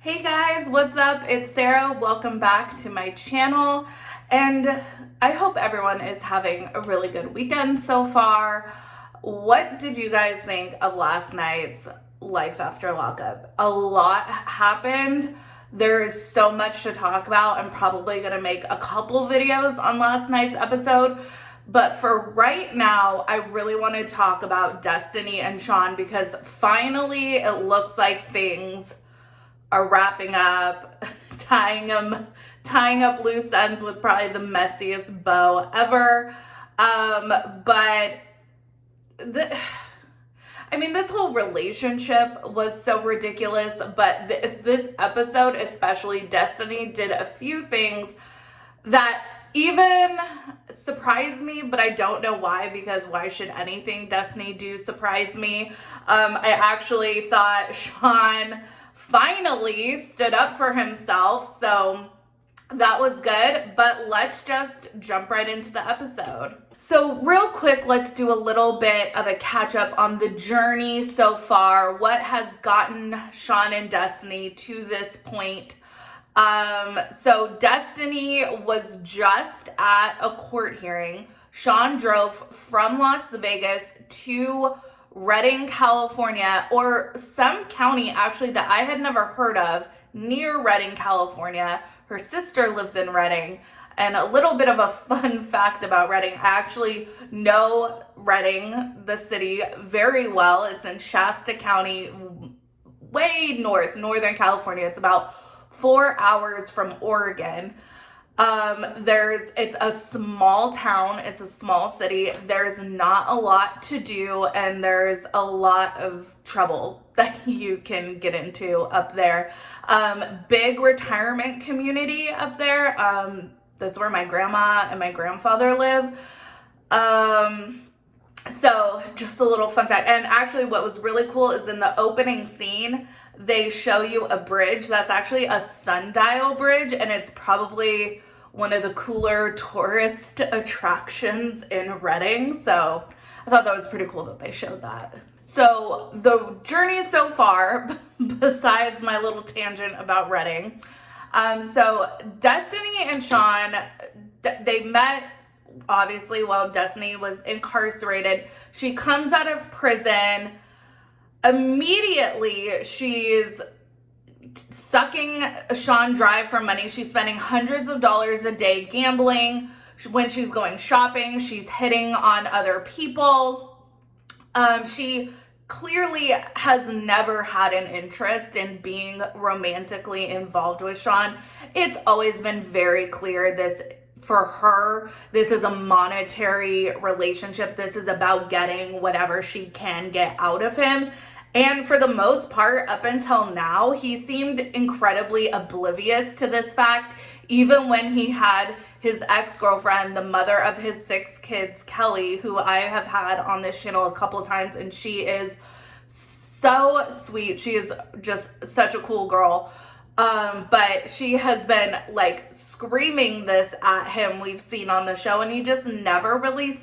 Hey guys, what's up? It's Sarah. Welcome back to my channel, and I hope everyone is having a really good weekend so far. What did you guys think of last night's Life After Lockup? A lot happened. There is so much to talk about. I'm probably going to make a couple videos on last night's episode. But for right now, I really want to talk about Destiny and Shawn because finally it looks like things are wrapping up, tying up loose ends with probably the messiest bow ever. But this whole relationship was so ridiculous. But this episode, especially, Destiny did a few things that even surprised me, but I don't know why, because why should anything Destiny do surprise me? I actually thought Shawn finally stood up for himself, so that was good. But let's just jump right into the episode. So real quick, let's do a little bit of a catch up on the journey so far. What has gotten Shawn and Destiny to this point? So Destiny was just at a court hearing. Shawn drove from Las Vegas to Redding, California, or some county actually that I had never heard of, near Redding, California. Her sister lives in Redding. And a little bit of a fun fact about Redding, I actually know Redding, the city, very well. It's in Shasta County, way northern California. It's about 4 hours from Oregon. It's a small town, it's a small city. There's not a lot to do, and there's a lot of trouble that you can get into up there. Big retirement community up there. That's where my grandma and my grandfather live. So just a little fun fact. And actually what was really cool is in the opening scene, they show you a bridge that's actually a sundial bridge, and it's probably one of the cooler tourist attractions in Redding. So I thought that was pretty cool that they showed that. So the journey so far, besides my little tangent about Redding, so Destiny and Shawn, they met obviously while Destiny was incarcerated. She comes out of prison. Immediately, she's sucking Shawn dry for money. She's spending hundreds of dollars a day gambling. When she's going shopping, she's hitting on other people. She clearly has never had an interest in being romantically involved with Shawn. It's always been very clear for her, this is a monetary relationship. This is about getting whatever she can get out of him. And for the most part, up until now, he seemed incredibly oblivious to this fact, even when he had his ex-girlfriend, the mother of his 6 kids, Kelly, who I have had on this channel a couple times, and she is so sweet. She is just such a cool girl. But she has been like screaming this at him, we've seen on the show, and he just never really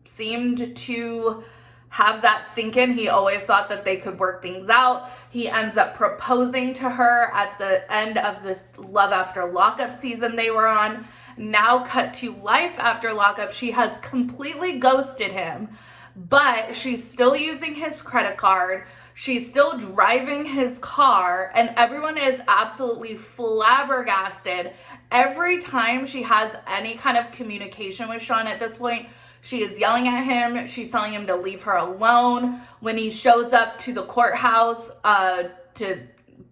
seemed to have that sink in. He always thought that they could work things out. He ends up proposing to her at the end of this Love After Lockup season they were on. Now cut to Life After Lockup. She has completely ghosted him, but she's still using his credit card. She's still driving his car, and everyone is absolutely flabbergasted. Every time she has any kind of communication with Shawn at this point, she is yelling at him. She's telling him to leave her alone. When he shows up to the courthouse to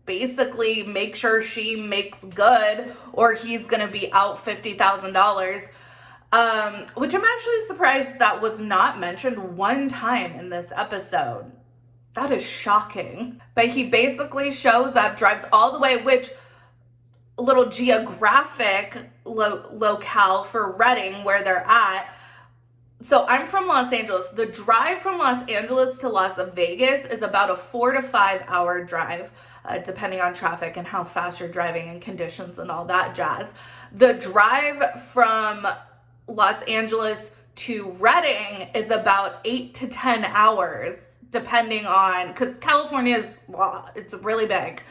basically make sure she makes good, or he's going to be out $50,000, which I'm actually surprised that was not mentioned one time in this episode. That is shocking. But he basically shows up, drives all the way, which little geographic locale for Redding where they're at. So I'm from Los Angeles. The drive from Los Angeles to Las Vegas is about a 4 to 5 hour drive, depending on traffic and how fast you're driving and conditions and all that jazz. The drive from Los Angeles to Redding is about 8 to 10 hours, depending on, because California is, well, it's really big.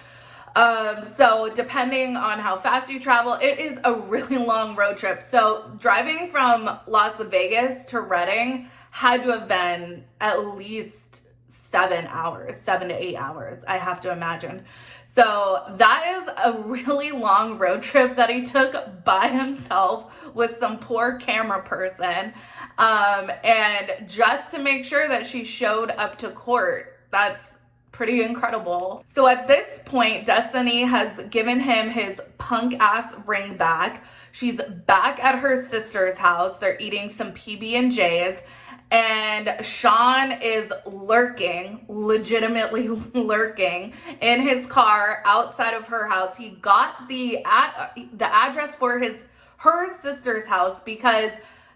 So depending on how fast you travel, it is a really long road trip. So driving from Las Vegas to Redding had to have been at least 7 hours, 7 to 8 hours, I have to imagine. So that is a really long road trip that he took by himself with some poor camera person. And just to make sure that she showed up to court. That's pretty incredible. So at this point, Destiny has given him his punk ass ring back. She's back at her sister's house. They're eating some PB&Js. And Shawn is lurking, legitimately lurking in his car outside of her house. He got the address for her sister's house because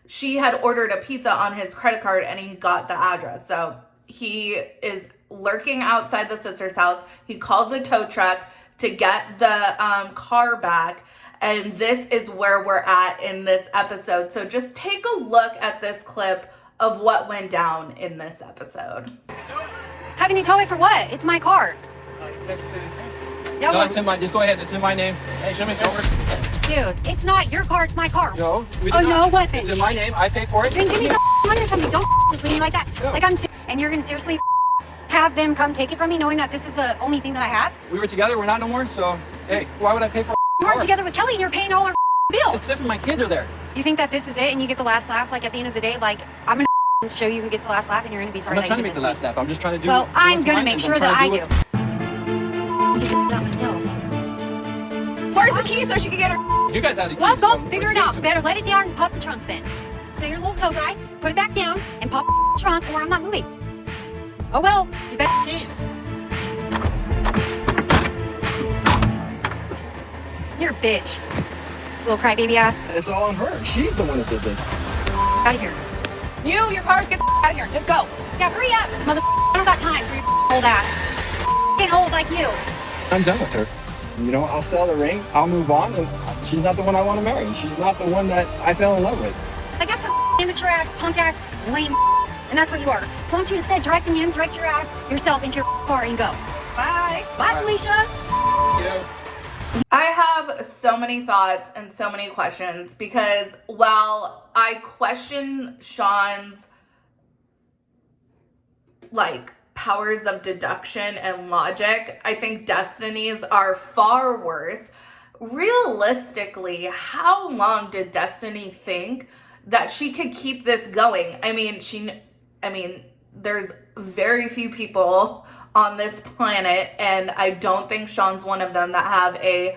she had ordered a pizza on his credit card and he got the address. So he is lurking outside the sister's house. He calls a tow truck to get the car back. And this is where we're at in this episode. So just take a look at this clip of what went down in this episode. Having you tow it for what? It's my car. Yeah, no, it's in my, just go ahead, it's in my name. Hey, show me over. Dude, it's not your car, it's my car. No, we did not. No, what then? It's in my name, I paid for it. Then give me the money or something. Don't just leave me like that. No. Like and you're gonna seriously have them come take it from me knowing that this is the only thing that I have? We were together, we're not no more, so, hey, why would I pay for You were together with Kelly and you're paying all our bills. It's different, my kids are there. You think that this is it and you get the last laugh? Like at the end of the day, like, I'm gonna show you who gets the last laugh and you're gonna be sorry. I'm not trying to make the last laugh, I'm just trying to do. Well, I'm gonna make sure that I do. Not myself. Where's the key so she can get her? You guys have the keys. Well, go figure it out. Better let it down and pop the trunk then. So your little tow guy, put it back down and pop the trunk or I'm not moving. Oh well, you better. Keys. You're a bitch. Little crybaby ass. It's all on her. She's the one that did this. Out of here. Your cars, get the out of here. Just go. Yeah, hurry up, mother. I don't got time for your old ass. Getting old like you. I'm done with her. You know, I'll sell the ring, I'll move on, and she's not the one I want to marry. She's not the one that I fell in love with. I got some immature ass, punk ass, lame, and that's what you are. So why don't you instead direct your ass yourself into your car and go. Bye. Bye, Felicia. Yeah. I have so many thoughts and so many questions because while I question Shawn's powers of deduction and logic, I think Destiny's are far worse. Realistically, how long did Destiny think that she could keep this going? I mean, there's very few people on this planet, and I don't think Shawn's one of them, that have a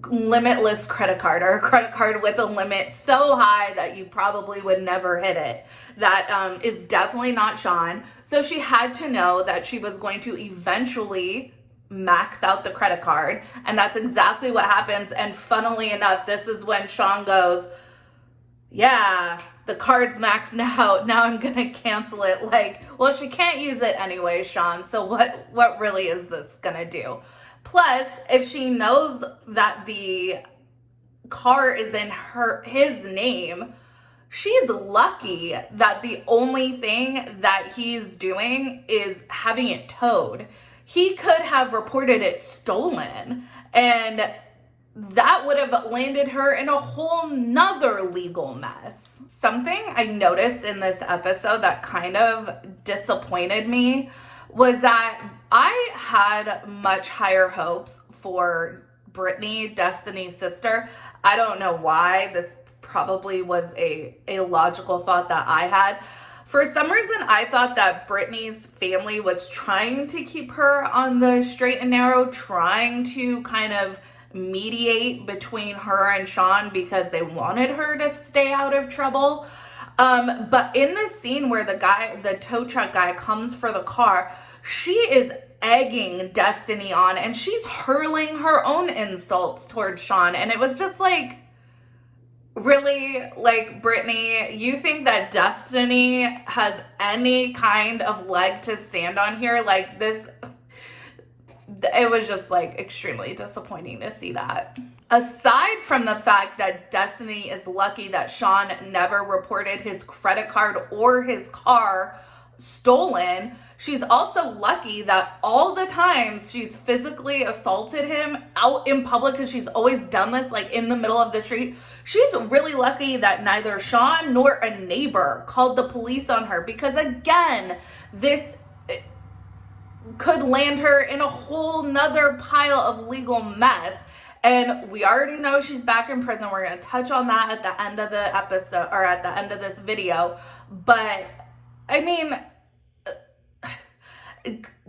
limitless credit card or a credit card with a limit so high that you probably would never hit it. That is definitely not Shawn. So she had to know that she was going to eventually max out the credit card, and that's exactly what happens. And funnily enough, this is when Shawn goes, yeah, the card's maxed out, now I'm gonna cancel it. Like, well, she can't use it anyway, Shawn, so what really is this gonna do? Plus, if she knows that the car is in his name, she's lucky that the only thing that he's doing is having it towed. He could have reported it stolen, and that would have landed her in a whole nother legal mess. Something I noticed in this episode that kind of disappointed me was that I had much higher hopes for Brittany, Destiny's sister. I don't know why. This probably was a logical thought that I had. For some reason, I thought that Brittany's family was trying to keep her on the straight and narrow, trying to kind of mediate between her and Shawn because they wanted her to stay out of trouble. But in the scene where the tow truck guy comes for the car, she is egging Destiny on and she's hurling her own insults towards Shawn. And it was just like, really? Like, Brittany, you think that Destiny has any kind of leg to stand on here? Like, this, it was just like extremely disappointing to see that. Aside from the fact that Destiny is lucky that Shawn never reported his credit card or his car stolen, She's also lucky that all the times she's physically assaulted him out in public, because she's always done this like in the middle of the street. She's really lucky that neither Shawn nor a neighbor called the police on her, because again, this could land her in a whole nother pile of legal mess. And we already know she's back in prison. We're going to touch on that at the end of the episode, or at the end of this video. But I mean,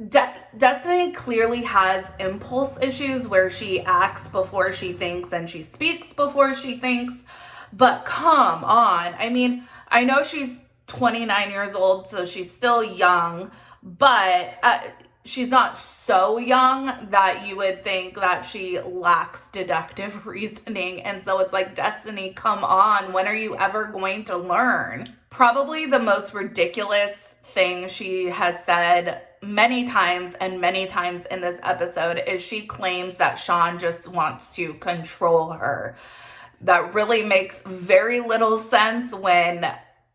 Destiny clearly has impulse issues where she acts before she thinks and she speaks before she thinks. But come on. I mean, I know she's 29 years old, so she's still young, but she's not so young that you would think that she lacks deductive reasoning. And so it's like, Destiny, come on. When are you ever going to learn? Probably the most ridiculous thing she has said many times in this episode is she claims that Shawn just wants to control her. That really makes very little sense when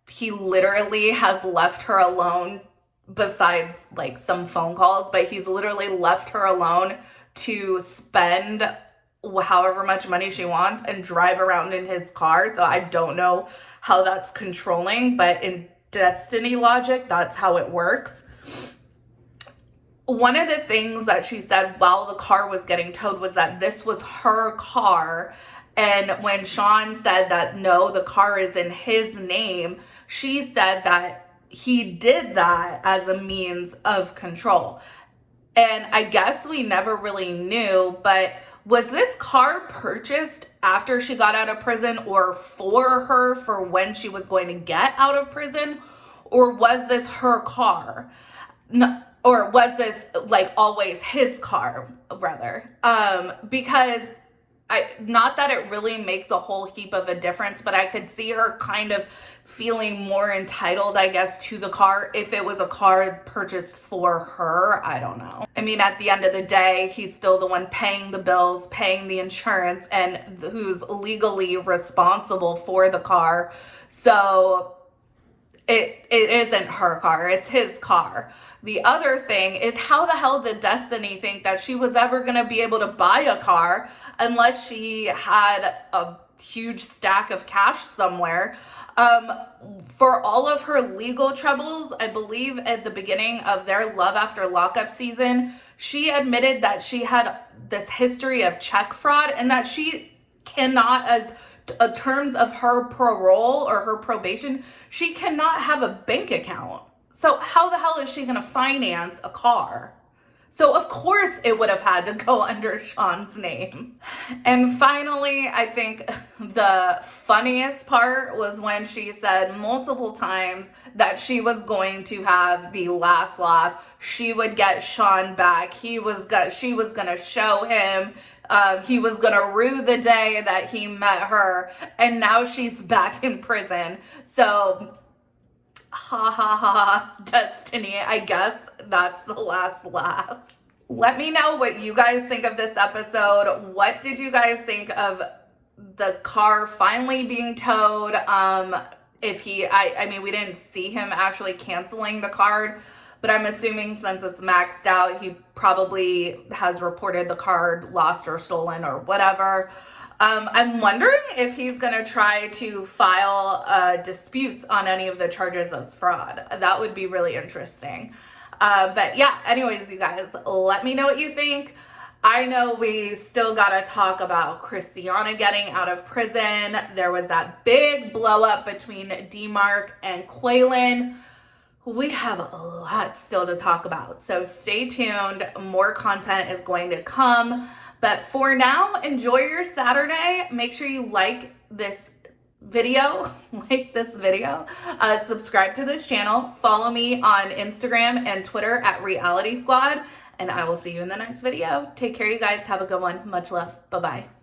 he literally has left her alone, besides like some phone calls, but he's literally left her alone to spend however much money she wants and drive around in his car. So I don't know how that's controlling, but in Destiny logic, that's how it works. One of the things that she said while the car was getting towed was that this was her car. And when Shawn said that, no, the car is in his name, she said that he did that as a means of control. And I guess we never really knew, but was this car purchased after she got out of prison, or for her for when she was going to get out of prison? Or was this her car? No, or was this like always his car, rather? Because not that it really makes a whole heap of a difference, but I could see her kind of feeling more entitled, I guess, to the car if it was a car purchased for her. I don't know. I mean, at the end of the day, he's still the one paying the bills, paying the insurance, and who's legally responsible for the car. So it isn't her car, it's his car. The other thing is, how the hell did Destiny think that she was ever going to be able to buy a car unless she had a huge stack of cash somewhere? For all of her legal troubles, I believe at the beginning of their Love After Lockup season, she admitted that she had this history of check fraud, and that she cannot, as terms of her parole or her probation, she cannot have a bank account. So how the hell is she going to finance a car? So of course it would have had to go under Shawn's name. And finally, I think the funniest part was when she said multiple times that she was going to have the last laugh. She would get Shawn back. She was going to show him. He was going to rue the day that he met her. And now she's back in prison. So ha ha ha, Destiny, I guess that's the last laugh. Let me know what you guys think of this episode. What did you guys think of the car finally being towed? If I mean, we didn't see him actually canceling the card, but I'm assuming since it's maxed out, he probably has reported the card lost or stolen or whatever. I'm wondering if he's going to try to file disputes on any of the charges as fraud. That would be really interesting. But yeah, anyways, you guys, let me know what you think. I know we still got to talk about Christiana getting out of prison. There was that big blow up between DeMarc and Quaylen. We have a lot still to talk about. So stay tuned. More content is going to come. But for now, enjoy your Saturday. Make sure you like this video, subscribe to this channel, follow me on Instagram and Twitter at Reality Squad, and I will see you in the next video. Take care, you guys. Have a good one. Much love. Bye-bye.